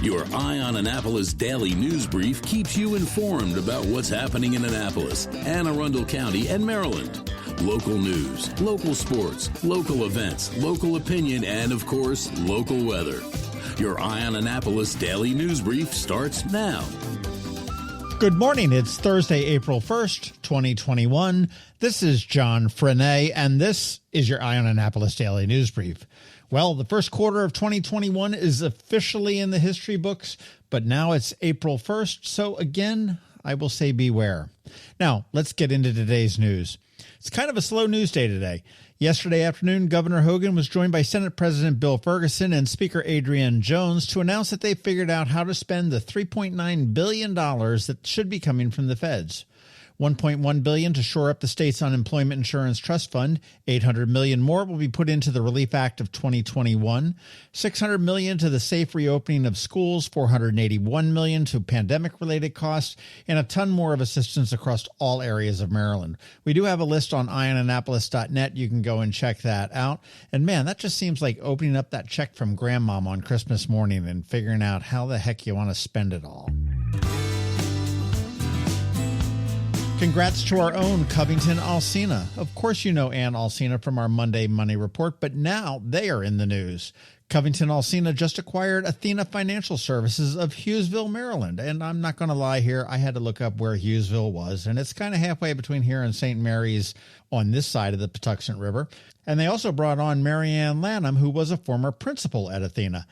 Your Eye on Annapolis daily news brief keeps you informed about what's happening in Annapolis, Anne Arundel County, and Maryland. Local news, local sports, local events, local opinion, and, of course, local weather. Your Eye on Annapolis daily news brief starts now. Good morning. It's Thursday, April 1st, 2021. This is John Frenaye, and this is your Eye on Annapolis daily news brief. Well, the first quarter of 2021 is officially in the history books, but now it's April 1st, so again, I will say beware. Now, let's get into today's news. It's kind of a slow news day today. Yesterday afternoon, Governor Hogan was joined by Senate President Bill Ferguson and Speaker Adrienne Jones to announce that they figured out how to spend the $3.9 billion that should be coming from the feds. $1.1 billion to shore up the state's unemployment insurance trust fund. $800 million more will be put into the Relief Act of 2021. $600 million to the safe reopening of schools. $481 million to pandemic-related costs, and a ton more of assistance across all areas of Maryland. We do have a list on eyeonannapolis.net. You can go and check that out. And man, that just seems like opening up that check from Grandmom on Christmas morning and figuring out how the heck you want to spend it all. Congrats to our own CovingtonAlsina. Of course you know Ann Alsina from our Monday Money Report, but now they are in the news. CovingtonAlsina just acquired Athena Financial Services of Hughesville, Maryland. And I'm not going to lie here, I had to look up where Hughesville was, and it's kind of halfway between here and St. Mary's on this side of the Patuxent River. And they also brought on Marianne Lanham, who was a former principal at Athena.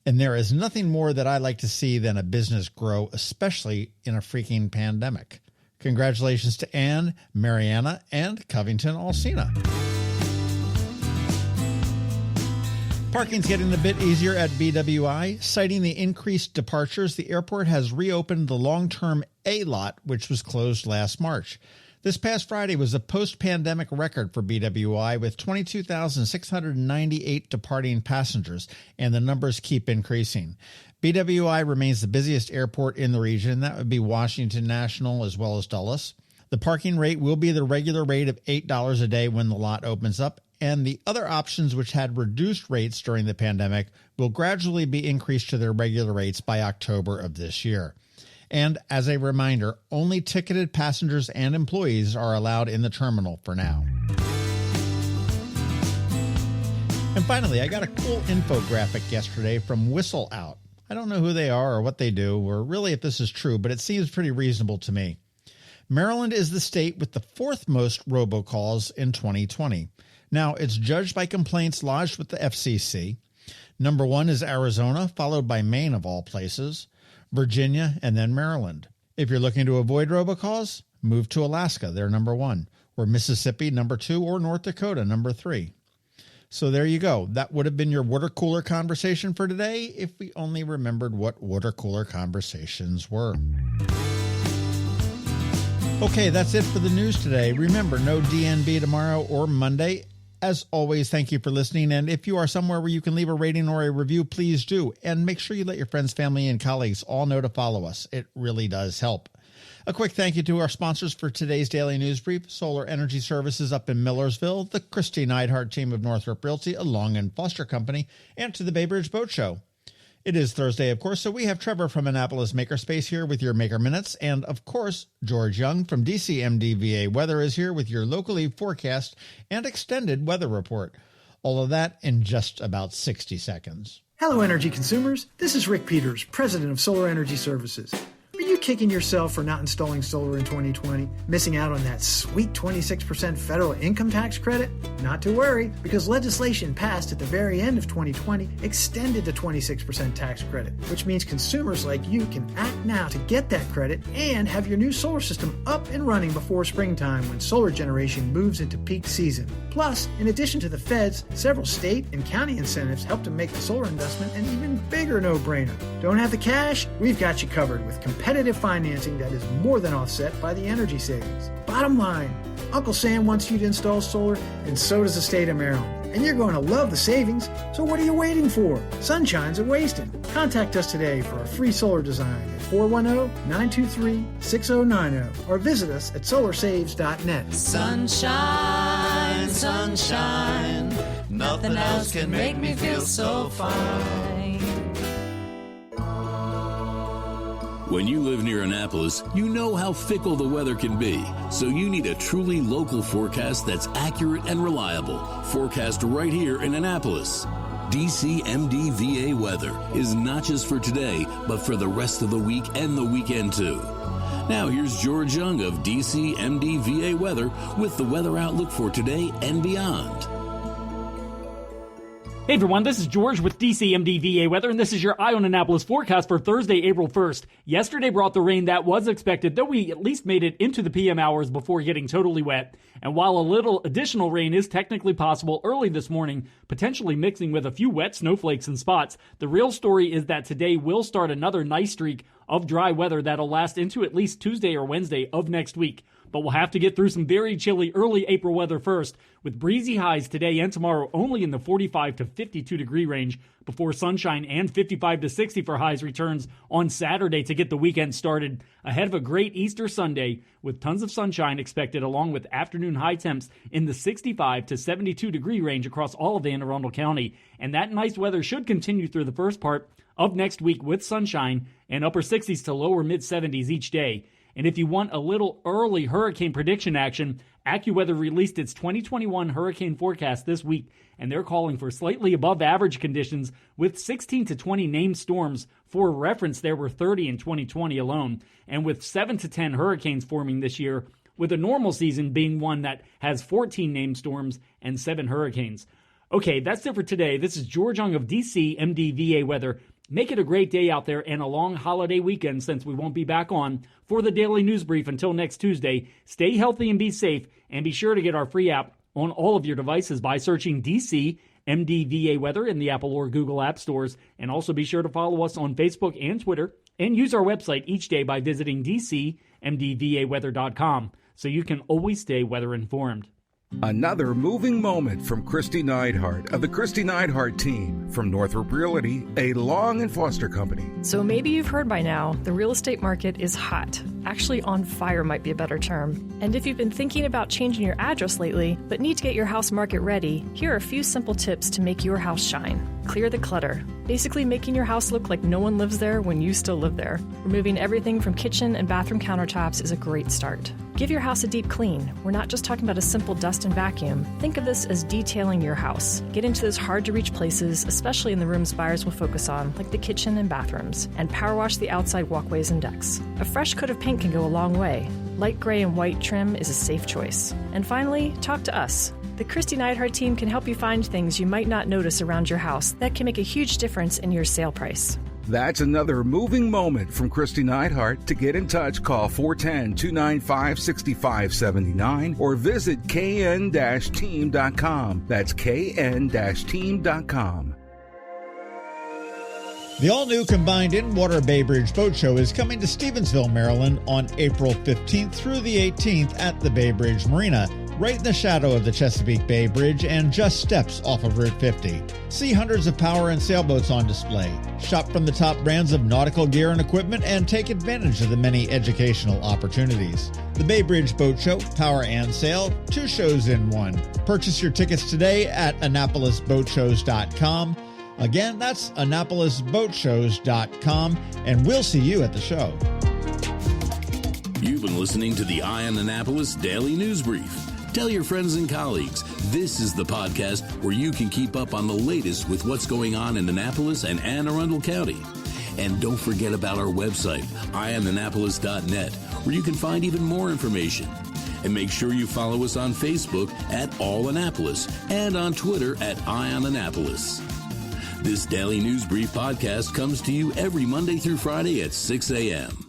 And there is nothing more that I like to see than a business grow, especially in a freaking pandemic. Congratulations to Anne, Mariana, and CovingtonAlsina. Parking's getting a bit easier at BWI. Citing the increased departures, the airport has reopened the long-term A lot, which was closed last March. This past Friday was a post-pandemic record for BWI with 22,698 departing passengers, and the numbers keep increasing. BWI remains the busiest airport in the region. That would be Washington National as well as Dulles. The parking rate will be the regular rate of $8 a day when the lot opens up, and the other options which had reduced rates during the pandemic will gradually be increased to their regular rates by October of this year. And as a reminder, only ticketed passengers and employees are allowed in the terminal for now. And finally, I got a cool infographic yesterday from Whistle Out. I don't know who they are or what they do, or really if this is true, but it seems pretty reasonable to me. Maryland is the state with the fourth most robocalls in 2020. Now, it's judged by complaints lodged with the FCC. Number one is Arizona, followed by Maine of all places, Virginia, and then Maryland. If you're looking to avoid robocalls, move to Alaska, they're number one, or Mississippi, number two, or North Dakota, number three. So there you go. That would have been your water cooler conversation for today if we only remembered what water cooler conversations were. Okay, that's it for the news today. Remember, no DNB tomorrow or Monday. As always, thank you for listening. And if you are somewhere where you can leave a rating or a review, please do. And make sure you let your friends, family, and colleagues all know to follow us. It really does help. A quick thank you to our sponsors for today's daily news brief: Solar Energy Services up in Millersville, the Kristi Neidhardt Team of Northrop Realty, a Long and Foster Company, and to the Bay Bridge Boat Show. It is Thursday, of course, so we have Trevor from Annapolis Makerspace here with your Maker Minutes, and, of course, George Young from DCMDVA Weather is here with your locally forecast and extended weather report. All of that in just about 60 seconds. Hello, energy consumers. This is Rick Peters, president of Solar Energy Services. Are you kicking yourself for not installing solar in 2020, missing out on that sweet 26% federal income tax credit? Not to worry, because legislation passed at the very end of 2020 extended the 26% tax credit, which means consumers like you can act now to get that credit and have your new solar system up and running before springtime when solar generation moves into peak season. Plus, in addition to the feds, several state and county incentives help to make the solar investment an even bigger no-brainer. Don't have the cash? We've got you covered with competitive financing that is more than offset by the energy savings. Bottom line, Uncle Sam wants you to install solar, and so does the state of Maryland. And you're going to love the savings, so what are you waiting for? Sunshine's a wasting. Contact us today for a free solar design at 410-923-6090 or visit us at solarsaves.net. Sunshine, sunshine, nothing else can make me feel so fine. When you live near Annapolis, you know how fickle the weather can be, so you need a truly local forecast that's accurate and reliable. Forecast right here in Annapolis. DCMDVA weather is not just for today, but for the rest of the week and the weekend too. Now here's George Young of DCMDVA weather with the weather outlook for today and beyond. Hey everyone, this is George with DCMDVA weather, and this is your Eye on Annapolis forecast for Thursday, April 1st. Yesterday brought the rain that was expected, though we at least made it into the PM hours before getting totally wet. And while a little additional rain is technically possible early this morning, potentially mixing with a few wet snowflakes in spots, the real story is that today will start another nice streak of dry weather that'll last into at least Tuesday or Wednesday of next week. But we'll have to get through some very chilly early April weather first, with breezy highs today and tomorrow only in the 45 to 52 degree range, before sunshine and 55 to 60 for highs returns on Saturday to get the weekend started, ahead of a great Easter Sunday with tons of sunshine expected, along with afternoon high temps in the 65 to 72 degree range across all of Anne Arundel County. And that nice weather should continue through the first part of next week with sunshine and upper 60s to lower mid 70s each day. And if you want a little early hurricane prediction action, AccuWeather released its 2021 hurricane forecast this week, and they're calling for slightly above average conditions with 16 to 20 named storms. For reference, there were 30 in 2020 alone, and with 7 to 10 hurricanes forming this year, with a normal season being one that has 14 named storms and 7 hurricanes. Okay, that's it for today. This is George Young of DCMDVA weather. Make it a great day out there and a long holiday weekend, since we won't be back on for the Daily News Brief until next Tuesday. Stay healthy and be safe, and be sure to get our free app on all of your devices by searching DCMDVA weather in the Apple or Google app stores. And also be sure to follow us on Facebook and Twitter, and use our website each day by visiting DCMDVAweather.com, so you can always stay weather informed. Another moving moment from Kristi Neidhardt of the Kristi Neidhardt Team from Northrop Realty, a Long & Foster company. So maybe you've heard by now, the real estate market is hot. Actually, on fire might be a better term. And if you've been thinking about changing your address lately, but need to get your house market ready, here are a few simple tips to make your house shine. Clear the clutter. Basically making your house look like no one lives there when you still live there. Removing everything from kitchen and bathroom countertops is a great start. Give your house a deep clean. We're not just talking about a simple dust and vacuum. Think of this as detailing your house. Get into those hard-to-reach places, especially in the rooms buyers will focus on, like the kitchen and bathrooms, and power wash the outside walkways and decks. A fresh coat of paint can go a long way. Light gray and white trim is a safe choice. And finally, talk to us. The Kristi Neidhardt Team can help you find things you might not notice around your house that can make a huge difference in your sale price. That's another moving moment from Kristi Neidhardt. To get in touch, call 410-295-6579 or visit kn-team.com. That's kn-team.com. The all-new combined in-water Bay Bridge Boat Show is coming to Stevensville, Maryland on April 15th through the 18th at the Bay Bridge Marina, right in the shadow of the Chesapeake Bay Bridge and just steps off of Route 50. See hundreds of power and sailboats on display. Shop from the top brands of nautical gear and equipment and take advantage of the many educational opportunities. The Bay Bridge Boat Show, Power and Sail, 2 shows in one. Purchase your tickets today at AnnapolisBoatShows.com. Again, that's AnnapolisBoatShows.com, and we'll see you at the show. You've been listening to the Eye on Annapolis Daily News Brief. Tell your friends and colleagues, this is the podcast where you can keep up on the latest with what's going on in Annapolis and Anne Arundel County. And don't forget about our website, eyeonannapolis.net, where you can find even more information. And make sure you follow us on Facebook at All Annapolis and on Twitter at Eye on Annapolis. This Daily News Brief podcast comes to you every Monday through Friday at 6 a.m.